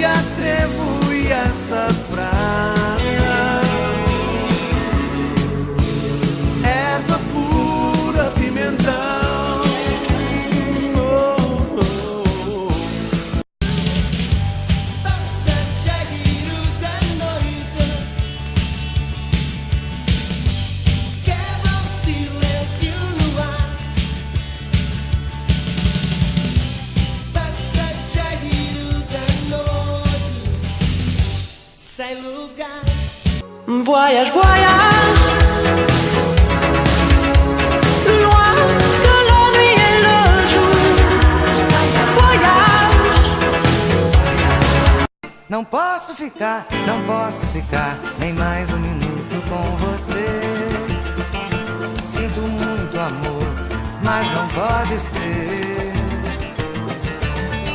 me atrevo e açafrão. Erva pura, pimentão. Oh, oh, oh. Passageiro da noite, quebra o silêncio no ar. Passageiro da noite, sem lugar. Voyage, voyage, loin de la nuit et le jour. Voyage. Não posso ficar nem mais um minuto com você. Sinto muito amor, mas não pode ser.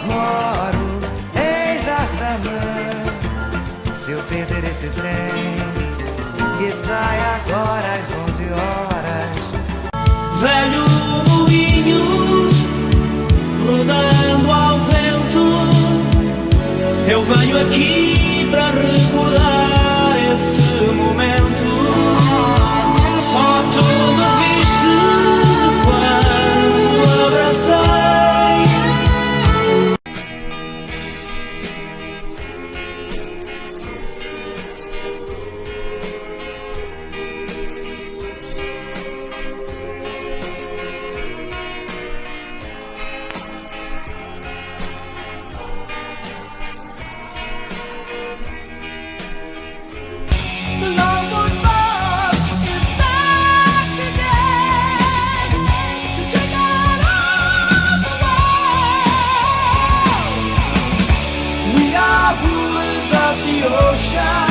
Moro em Jaçanã. Se eu perder esse trem que sai agora às 11 horas. Velho moinho rodando ao vento, eu venho aqui para recordar esse momento. Só tu me viste quando abracei. The Longwood Bar is back again to take out all the walls. We are rulers of the ocean.